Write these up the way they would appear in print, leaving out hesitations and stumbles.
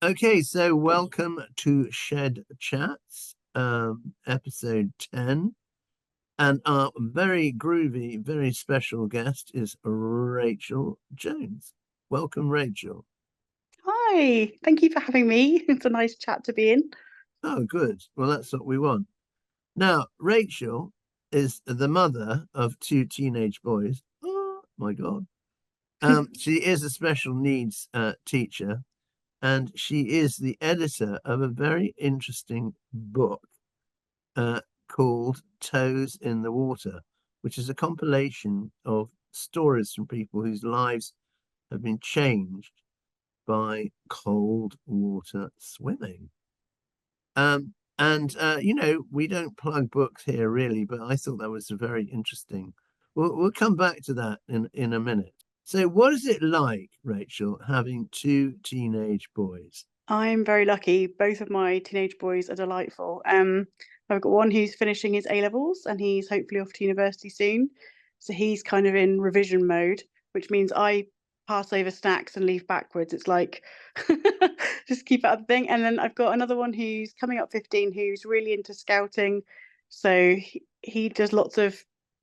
Okay, so welcome to Shed Chats, episode 10. And our very groovy, very special guest is Rachel Jones. Welcome, Rachel. Hi, thank you for having me. It's a nice chat to be in. Oh, good. Well, that's what we want. Now, Rachel is the mother of two teenage boys. Oh, my God. She is a special needs teacher, and she is the editor of a very interesting book uh, called Toes in the Water, which is a compilation of stories from people whose lives have been changed by cold water swimming. We don't plug books here really, but I thought that was a very interesting. We'll come back to that in a minute. So, what is it like, Rachel, having two teenage boys? I'm very lucky. Both of my teenage boys are delightful. I've got one who's finishing his A levels and he's hopefully off to university soon. So he's kind of in revision mode, which means I pass over stacks and leave backwards. It's like just keep up the thing. And then I've got another one who's coming up 15 who's really into scouting. So he does lots of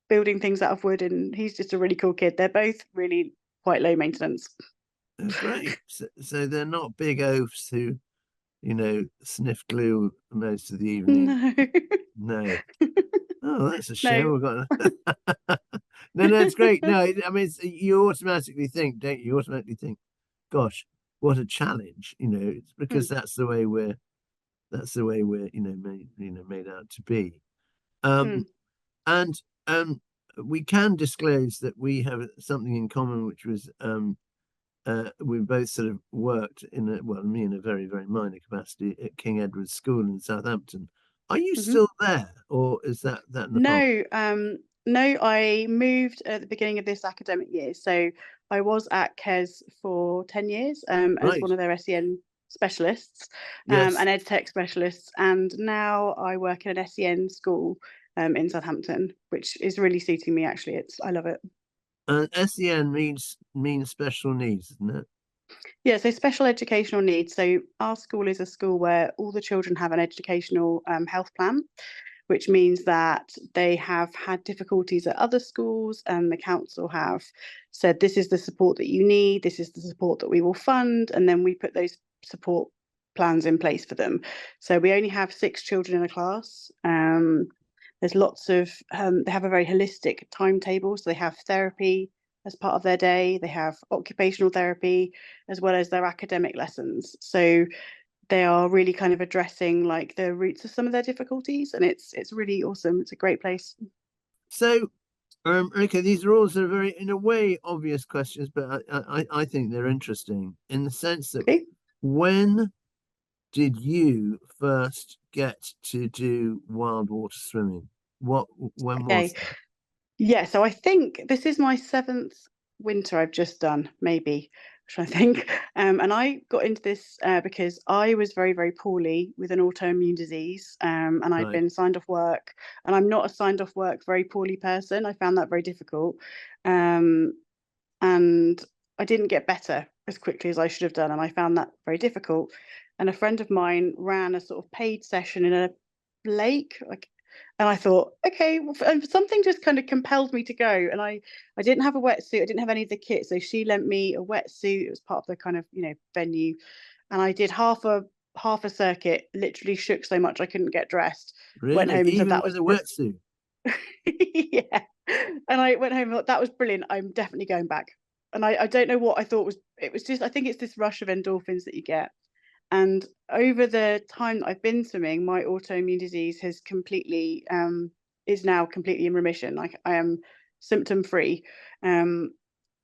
building things out of wood and he's just a really cool kid. They're both really quite low maintenance. Oh, great. So they're not big oafs who, sniff glue most of the evening. No. No. Oh, that's a shame. No. We've got no, it's great. No, I mean, you automatically think, don't you? You automatically think, gosh, what a challenge. It's Hmm. because that's the way we're, made out to be. Hmm. Um, and we can disclose that we have something in common, which was we both sort of worked me in a very, very minor capacity at King Edward's School in Southampton. Are you Hmm. still there, or is that in the past? No, I moved at the beginning of this academic year. So I was at KES for 10 years as Right. one of their SEN specialists Yes. and ed tech specialists. And now I work in an SEN school in Southampton, which is really suiting me actually. I love it. SEN means special needs, isn't it? Yeah, so special educational needs. So our school is a school where all the children have an educational health plan, which means that they have had difficulties at other schools and the council have said, this is the support that you need, this is the support that we will fund, and then we put those support plans in place for them. So we only have 6 children in a class. There's lots of, they have a very holistic timetable. So they have therapy as part of their day, they have occupational therapy, as well as their academic lessons. So they are really kind of addressing like the roots of some of their difficulties, and it's really awesome. It's a great place. So, okay, these are all sort of very, in a way, obvious questions, but I think they're interesting in the sense that Okay. when did you first get to do wild water swimming? When was Okay. that? Yeah, so I think this is my seventh winter I've just done, maybe. I'm trying to think. And I got into this because I was very, very poorly with an autoimmune disease, and I'd Right. been signed off work. And I'm not a signed off work very poorly person. I found that very difficult. Um, and I didn't get better as quickly as I should have done, and I found that very difficult. And a friend of mine ran a sort of paid session in a lake, like, and I thought, okay, well, and something just kind of compelled me to go. And I didn't have a wetsuit, I didn't have any of the kit, so she lent me a wetsuit. It was part of the kind of venue, and I did half a circuit. Literally shook so much I couldn't get dressed. Went Really? home and said Even that with was a wetsuit? yeah. And I went home and thought that was brilliant. I'm definitely going back. And I don't know what I thought was it was just I think it's this rush of endorphins that you get. And over the time that I've been swimming, my autoimmune disease has completely is now completely in remission. Like I am symptom free. Um,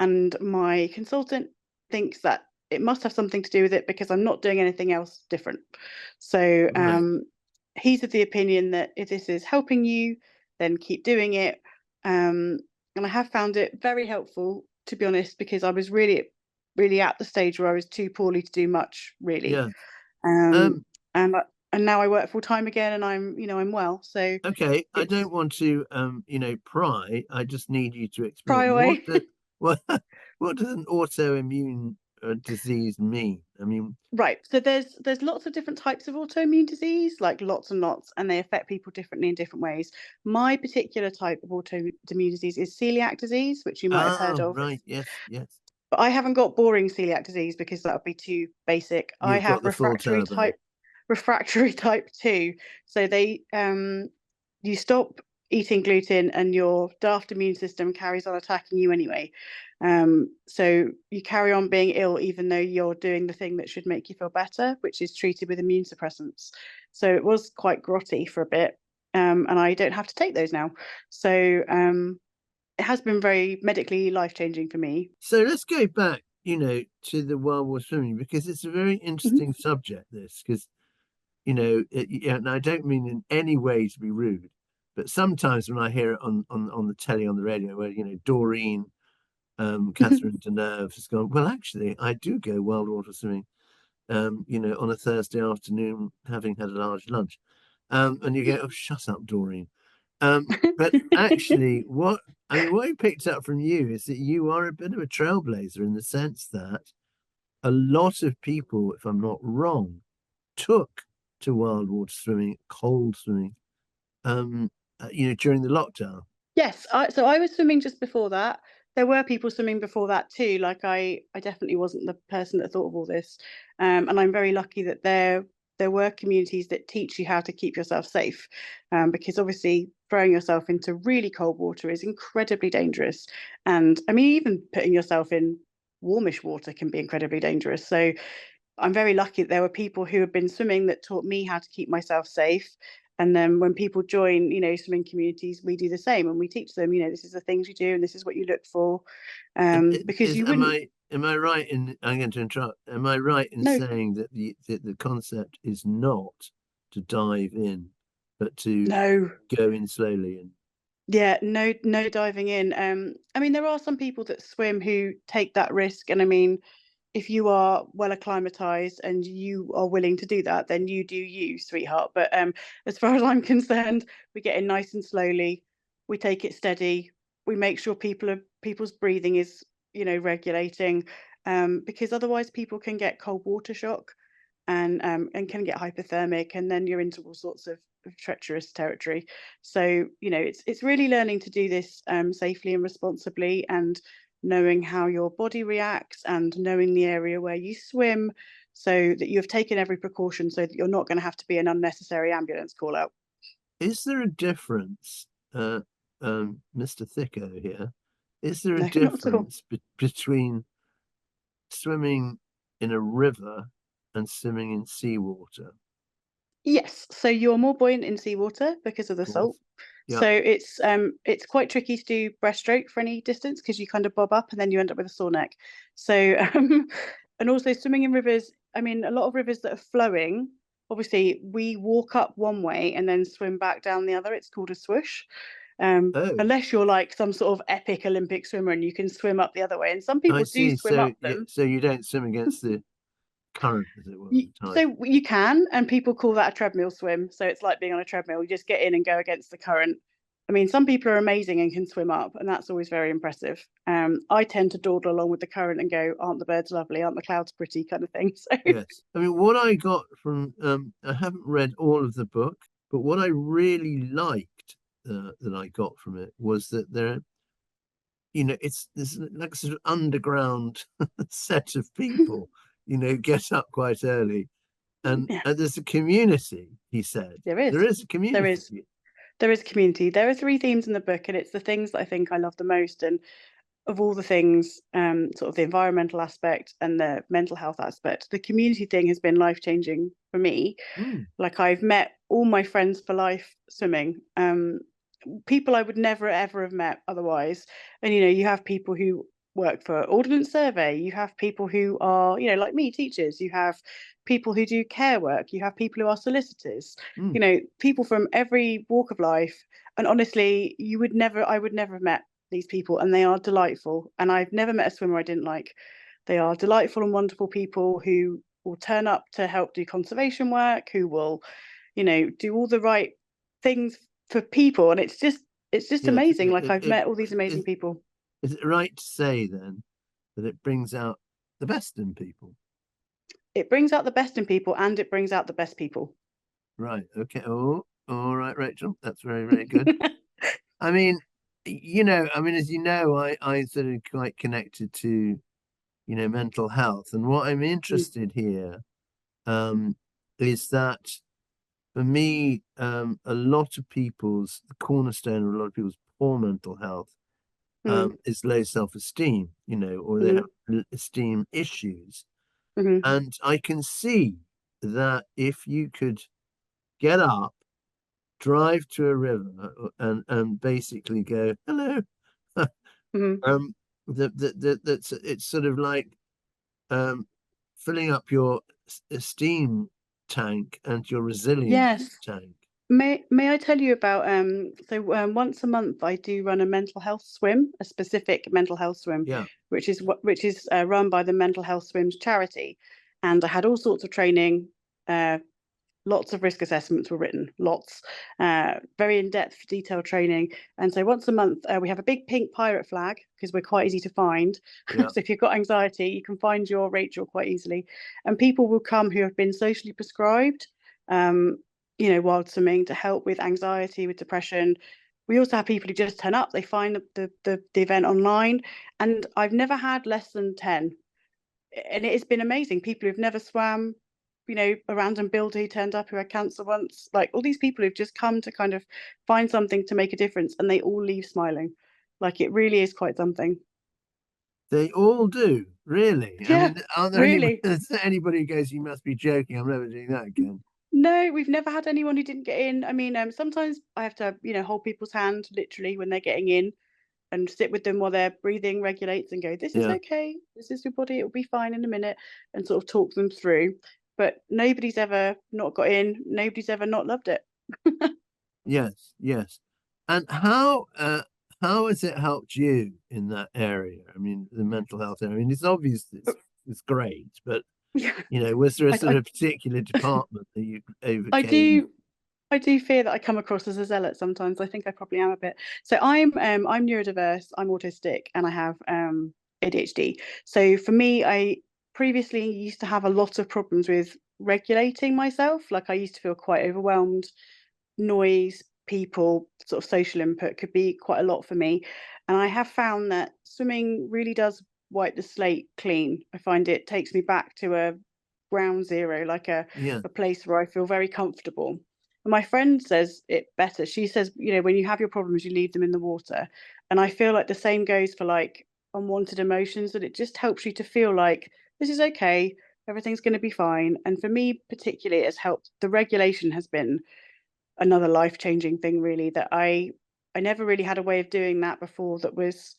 and my consultant thinks that it must have something to do with it because I'm not doing anything else different. So Right. he's of the opinion that if this is helping you, then keep doing it. And I have found it very helpful, to be honest, because I was really, really at the stage where I was too poorly to do much, really. Yeah. Um, Um, and and now I work full time again, and I'm well. So okay. I it's don't want to pry. I just need you to pry explain away. what what does an autoimmune disease mean? I mean, Right. So there's lots of different types of autoimmune disease, like lots and lots, and they affect people differently in different ways. My particular type of autoimmune disease is celiac disease, which you might have heard of. right, yes, yes. But I haven't got boring celiac disease because that would be too basic. I You've got have the full turbo. refractory type 2. So you stop eating gluten and your daft immune system carries on attacking you anyway. So you carry on being ill even though you're doing the thing that should make you feel better, which is treated with immune suppressants. So it was quite grotty for a bit. And I don't have to take those now. So it has been very medically life-changing for me. So let's go back, to the World War swimming, because it's a very interesting Mhm. subject, this, because, and I don't mean in any way to be rude, but sometimes when I hear it on the telly, on the radio, where, Doreen, Catherine Deneuve has gone, well, actually, I do go wild water swimming, on a Thursday afternoon, having had a large lunch. And you go, oh, shut up, Doreen. But actually, what I picked up from you is that you are a bit of a trailblazer in the sense that a lot of people, if I'm not wrong, took to wild water swimming, cold swimming, during the lockdown. Yes, so I was swimming just before that. There were people swimming before that too. Like I definitely wasn't the person that thought of all this, and I'm very lucky that there were communities that teach you how to keep yourself safe, because obviously throwing yourself into really cold water is incredibly dangerous, and I mean even putting yourself in warmish water can be incredibly dangerous. So I'm very lucky that there were people who have been swimming that taught me how to keep myself safe. And then when people join, swimming communities, we do the same and we teach them, this is the things you do and this is what you look for. Because Is you wouldn't, am I right in, I'm going to interrupt, am I right in no, saying that the concept is not to dive in, but to no, go in slowly? And yeah, no diving in. I mean, there are some people that swim who take that risk. And I mean, if you are well acclimatized and you are willing to do that, then you do you, sweetheart. But as far as I'm concerned, we get in nice and slowly. We take it steady. We make sure people's breathing is, regulating, because otherwise people can get cold water shock and can get hypothermic, and then you're into all sorts of treacherous territory. So it's really learning to do this safely and responsibly, and knowing how your body reacts and knowing the area where you swim, so that you have taken every precaution so that you're not going to have to be an unnecessary ambulance call out. is there a difference, Mr. Thicko here? Is there a No, not at all. difference between swimming in a river and swimming in seawater? Yes, so you're more buoyant in seawater because of the Of course. salt. Yeah. So it's quite tricky to do breaststroke for any distance because you kind of bob up and then you end up with a sore neck. So and also swimming in rivers, I mean a lot of rivers that are flowing, obviously we walk up one way and then swim back down the other. It's called a swoosh. Oh, Unless you're like some sort of epic Olympic swimmer and you can swim up the other way. And some I people do see. swim So up them. so you don't swim against the current, as it were, You, the tide. so you can, and people call that a treadmill swim. So it's like being on a treadmill. You just get in and go against the current. I mean, some people are amazing and can swim up, and that's always very impressive. I tend to dawdle along with the current and go, "Aren't the birds lovely? Aren't the clouds pretty?" kind of thing. So Yes. I mean, what I got from, I haven't read all of the book, but what I really liked, that I got from it was that it's this like sort of underground set of people, get up quite early. And yeah, there's a community, he said. there There is, is a there is, community. there is community. There are three themes in the book, and it's the things that I think I love the most. And of all the things, sort of the environmental aspect and the mental health aspect, the community thing has been life changing for me. Mm, Like I've met all my friends for life swimming. People I would never ever have met otherwise. And you have people who work for Ordnance Survey, you have people who are, like me, teachers, you have people who do care work, you have people who are solicitors, mm. people from every walk of life. And honestly, I would never have met these people, and they are delightful. And I've never met a swimmer I didn't like. They are delightful and wonderful people who will turn up to help do conservation work, who will, do all the right things for people. And it's just Yes. amazing. Like I've met all these amazing Is, people. is it right to say then that it brings out the best in people. It brings out the best in people, and it brings out the best people. Right. Okay. Oh, all right, Rachel. That's very, very good. I mean, as you know, I sort of quite connected to, mental health. And what I'm interested here is that for me, a lot of people's, the cornerstone of a lot of people's poor mental health is low self-esteem, or they have esteem issues. And I can see that if you could get up, drive to a river, and basically go, hello, that's it's sort of like filling up your esteem tank and your resilience Yes. tank. May I tell you about once a month I do run a mental health swim, a specific mental health swim, Yeah, which is run by the Mental Health Swims charity, and I had all sorts of training. Lots of risk assessments were written, lots, very in-depth, detailed training. And so once a month, we have a big pink pirate flag because we're quite easy to find. yeah. So if you've got anxiety, you can find your Rachel quite easily. And people will come who have been socially prescribed, wild swimming to help with anxiety, with depression. We also have people who just turn up. They find the event online, and I've never had less than 10. And it has been amazing. People who've never swam, a random builder who turned up who had cancer once, like all these people who've just come to kind of find something to make a difference, and they all leave smiling. Like it really is quite something. They all do, really. I Yeah, mean, aren't there any, really. is there anybody who goes, you must be joking, I'm never doing that again? No, we've never had anyone who didn't get in. I mean, sometimes I have to, hold people's hand literally when they're getting in and sit with them while their breathing regulates and go, this is Yeah. okay. This is your body. It'll be fine in a minute, and sort of talk them through. But nobody's ever not got in. Nobody's ever not loved it. Yes, yes. And how has it helped you in that area? I mean, the mental health area. I mean, it's obvious it's great, but Yeah. was there a I, sort of particular department that you I overcame? do I do fear that I come across as a zealot sometimes. I think I probably am a bit. So I'm neurodiverse, I'm autistic, and I have ADHD. So for me, I previously used to have a lot of problems with regulating myself. Like I used to feel quite overwhelmed. Noise, people, sort of social input could be quite a lot for me. And I have found that swimming really does wipe the slate clean. I find it takes me back to a ground zero, like Yeah, a place where I feel very comfortable. And my friend says it better. She says, when you have your problems, you leave them in the water. And I feel like the same goes for like unwanted emotions, that it just helps you to feel like this is okay, everything's going to be fine. And for me, particularly, it has helped. The regulation has been another life-changing thing, really, that I never really had a way of doing that before that was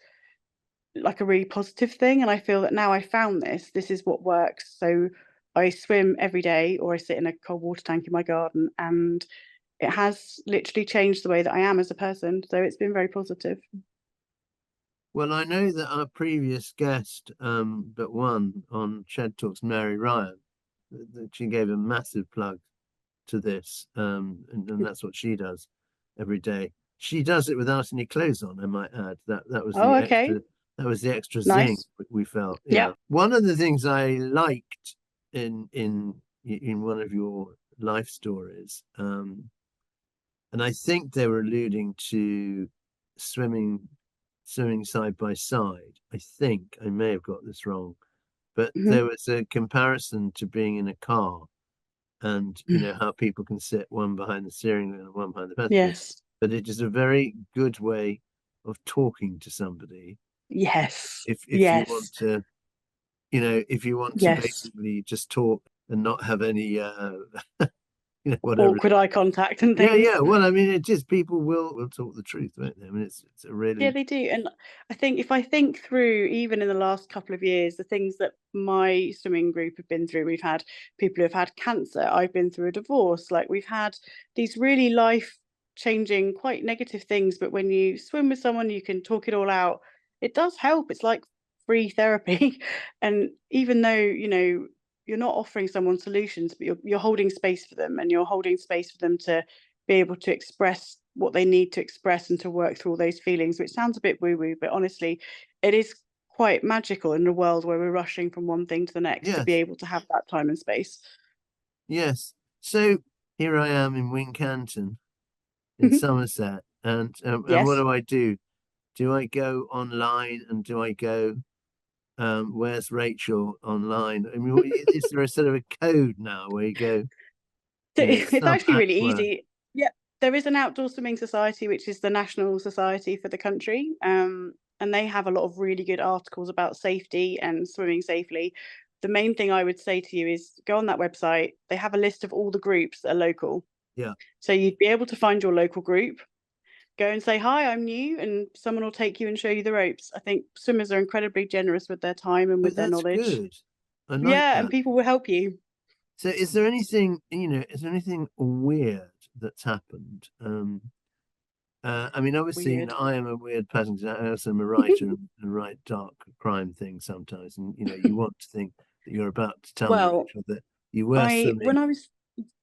like a really positive thing. And I feel that now I found this is what works. So I swim every day, or I sit in a cold water tank in my garden, and it has literally changed the way that I am as a person. So it's been very positive. well, I know that our previous guest, but one on Shed Talks, Mary Ryan, that she gave a massive plug to this, and that's what she does every day. She does it without any clothes on, I might add. That was Oh, the okay. extra zing Nice. we felt. Yeah. Yeah. One of the things I liked in one of your life stories, and I think they were alluding to swimming swimming side by side. I think I may have got this wrong, but there Mhm. was a comparison to being in a car, and how people can sit one behind the steering wheel and one behind the passenger. Yes. But it is a very good way of talking to somebody Yes. if you want Yes. to, if you want to Yes. basically just talk and not have any whatever. Awkward eye contact and Yeah, things. yeah. Well, I mean, it just people will talk the truth, won't they? I mean, it's a Yeah, really they do. And I think if I think through, even in the last couple of years, the things that my swimming group have been through, we've had people who have had cancer, I've been through a divorce, like we've had these really life changing, quite negative things. But when you swim with someone, you can talk it all out. It does help. It's like free therapy. And even though, you're not offering someone solutions, but you're holding space for them, and you're holding space for them to be able to express what they need to express and to work through all those feelings, which sounds a bit woo woo, but honestly, it is quite magical in a world where we're rushing from one thing to the next, to be Yes. able to have that time and space. Yes. So here I am in Wincanton in Somerset, and what Yes. do I do? Do I go online and do I go, where's Rachel online? I mean, is there a sort of a code now where you go, So it's sub actually really aqua? easy. Yeah, there is an outdoor swimming society, which is the national society for the country. And they have a lot of really good articles about safety and swimming safely. The main thing I would say to you is go on that website. They have a list of all the groups that are local. Yeah, So you'd be able to find your local group, go and say, hi, I'm new, and someone will take you and show you the ropes. I think swimmers are incredibly generous with their time and oh, with their that's knowledge. good. I like Yeah, and that. people will help you. So, is there anything, is there anything weird that's happened? I mean, obviously, Weird. I am a weird person. I also am a writer and write dark crime things sometimes. And, you want to think that you're about to tell me, Well, Rachel, that you were when swimming. I was,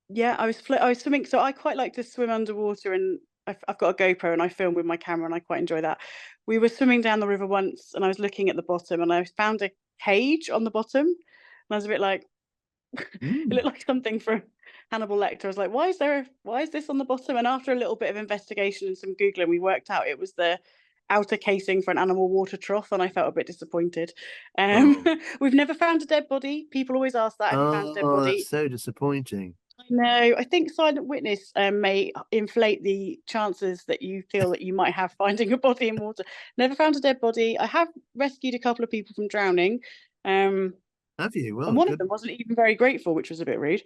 yeah, I was swimming. So I quite like to swim underwater, and I've got a GoPro and I film with my camera, and I quite enjoy that. We were swimming down the river once, and I was looking at the bottom, and I found a cage on the bottom, and I was a bit like, it Mm. looked like something from Hannibal Lecter. I was like, why is this on the bottom? And after a little bit of investigation and some Googling, we worked out it was the outer casing for an animal water trough, and I felt a bit disappointed. Oh, We've never found a dead body. People always ask that. Have you found a dead oh, that's body? so disappointing. I know. I think silent witness may inflate the chances that you feel that you might have finding a body in water. Never found a dead body. I have rescued a couple of people from drowning. Um, Have you? and Well, one of good. them wasn't even very grateful, which was a bit rude.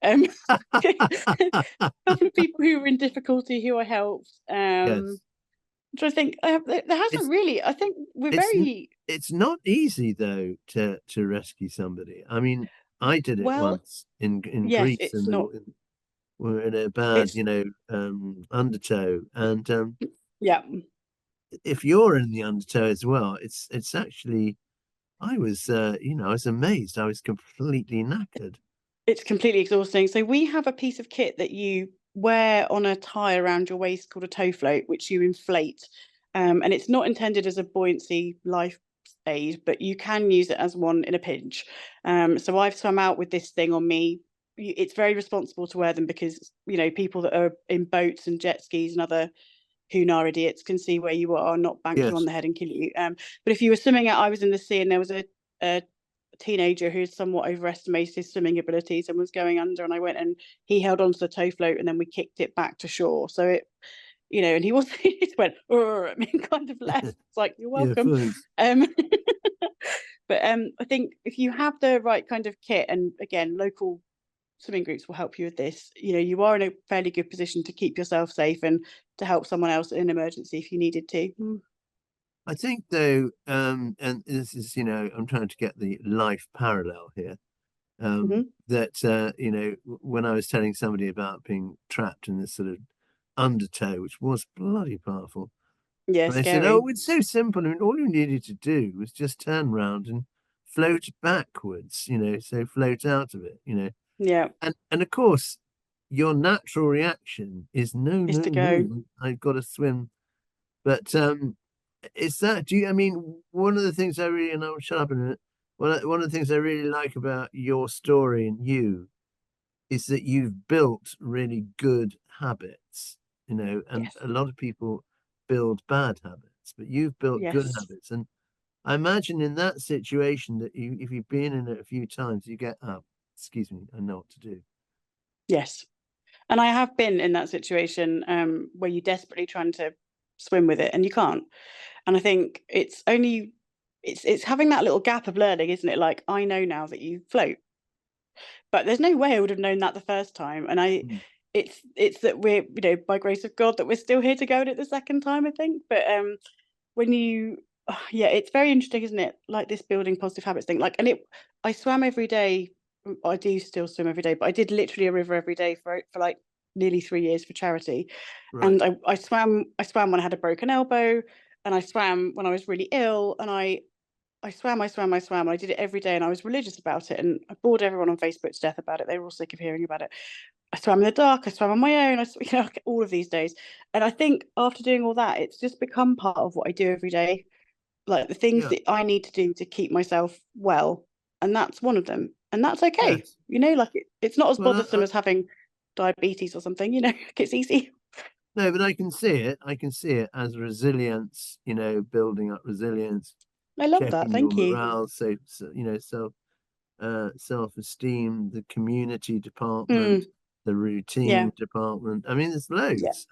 A couple of people who were in difficulty who I helped. Yes. Which I think there hasn't It's really. I think we're it's n- very it's not easy though to rescue somebody. I mean, I did it well. once in Yes, Greece, it's and not. we were in a bad, It's undertow. And yeah. if you're in the undertow as well, it's actually, I was amazed. I was completely knackered. It's completely exhausting. So we have a piece of kit that you wear on a tie around your waist called a toe float, which you inflate. And it's not intended as a buoyancy life aid, but you can use it as one in a pinch. So I've swum out with this thing on me. It's very responsible to wear them because, people that are in boats and jet skis and other Hunar idiots can see where you are, not bank you on Yes. the head and kill you. But if you were swimming out, I was in the sea and there was a teenager who somewhat overestimated his swimming abilities and was going under, and I went and he held onto the tow float and then we kicked it back to shore. So it, and he was he just went I mean, kind of left. It's like, you're Yeah, welcome. thanks. Um, but I think if you have the right kind of kit, and again, local swimming groups will help you with this. You are in a fairly good position to keep yourself safe and to help someone else in an emergency if you needed to. I think though, and this is, I'm trying to get the life parallel here. Mm-hmm. That when I was telling somebody about being trapped in this sort of undertow, which was bloody powerful, Yeah, and they said, "Oh, scary. it's so simple. I mean, all you needed to do was just turn round and float backwards, so float out of it. Yeah, And of course, your natural reaction is no, is no, to go. no, I've got to swim. But is that, I mean, one of the things I really, and I'll shut up in a minute. One of the things I really like about your story and you is that you've built really good habits, and Yes, a lot of people build bad habits, but you've built good yes, habits. And I imagine in that situation that if you've been in it a few times, you get up, excuse me, I know what to do. yes. And I have been in that situation where you're desperately trying to swim with it and you can't. And I think it's having that little gap of learning, isn't it? Like, I know now that you float, but there's no way I would have known that the first time. And Mm. it's that we're, by grace of God, that we're still here to go at it the second time, I think. But when you yeah, it's very interesting, isn't it? Like this building positive habits thing. Like, and I swam every day. I do still swim every day, but I did literally a river every day for like nearly 3 years for charity. Right. And I swam when I had a broken elbow, and I swam when I was really ill, and I swam, and I did it every day, and I was religious about it, and I bored everyone on Facebook to death about it. They were all sick of hearing about it. I swam in the dark, I swam on my own, all of these days. And I think after doing all that, it's just become part of what I do every day. like the things Yeah. that I need to do to keep myself well, and that's one of them, and that's okay. Yes. Like it's not as Well, bothersome as having diabetes or something. Like it's easy. no, but I can see it. I can see it as resilience, building up resilience, I love that. checking your Thank you. morale, self-esteem, the community department, Mm, the yeah, routine department. I mean, there's yeah. loads.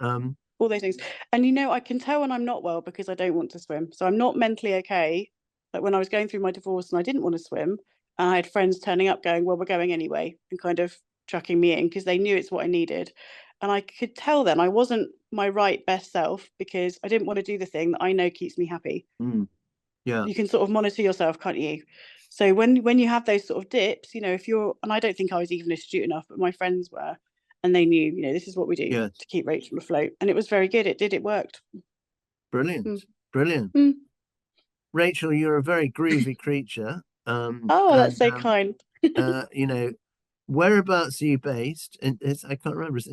All those things. And I can tell when I'm not well because I don't want to swim. So I'm not mentally okay. Like when I was going through my divorce and I didn't want to swim, and I had friends turning up going, "Well, we're going anyway," and kind of chucking me in because they knew it's what I needed. And I could tell then I wasn't my right best self because I didn't want to do the thing that I know keeps me happy. mm, yeah, You can sort of monitor yourself, can't you? So when you have those sort of dips, if you're, and I don't think I was even astute enough, but my friends were, and they knew, this is what we do yes, to keep Rachel afloat, and it was very good. It worked. Mm. brilliant, brilliant. Mm. Rachel, you're a very groovy creature. Oh, that's And so kind. uh, you know, whereabouts are you based? And I can't remember. Is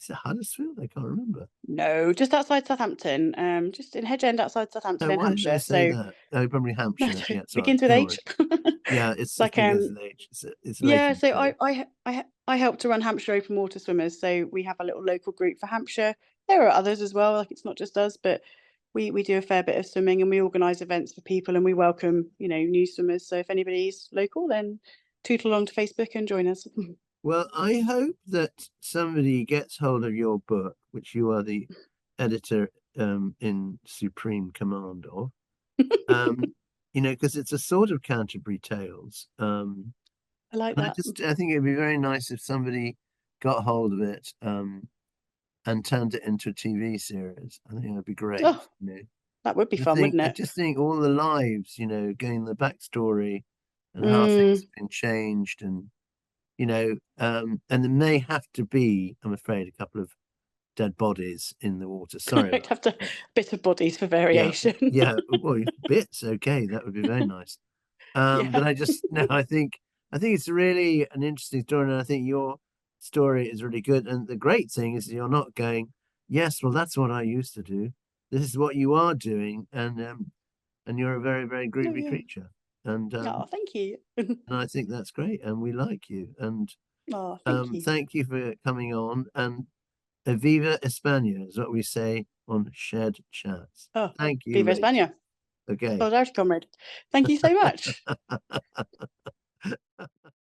it Huddersfield? I can't remember. No, just outside Southampton, just in Hedge End outside Southampton Oh, in why did I Hampshire. say So that? Oh, probably no, Hampshire. Yeah, it's all right. begins with No H. worries. Yeah, it Like begins with H. It's late yeah, in the so day. I help to run Hampshire Open Water Swimmers. So we have a little local group for Hampshire. There are others as well. Like it's not just us, but we do a fair bit of swimming and we organise events for people and we welcome new swimmers. So if anybody's local, then tootle along to Facebook and join us. Well, I hope that somebody gets hold of your book, which you are the editor in supreme command of. Um, because it's a sort of Canterbury Tales. I like And that. I think it'd be very nice if somebody got hold of it and turned it into a TV series. I think that'd be great. Oh, that would be fun, wouldn't I it? just think all the lives, getting the backstory and how things Mm. have been changed, and and there may have to be, I'm afraid, a couple of dead bodies in the water. Sorry I'd about have to that. bit of bodies for Yeah, variation. yeah. Well, bits, okay, that would be very nice. Yeah. But I just no, I think it's really an interesting story, and I think your story is really good. And the great thing is you're not going, yes, well, that's what I used to do. This is what you are doing, and you're a very, very Oh, groovy yeah. creature, and Oh, thank you. and I think that's great, and we like you, and Oh, thank you. thank you for coming on, and Aviva España is what we say on Shared Chats. Oh, Thank you, Viva Rachel. España. Okay. Solidarity, comrade. Thank you so much.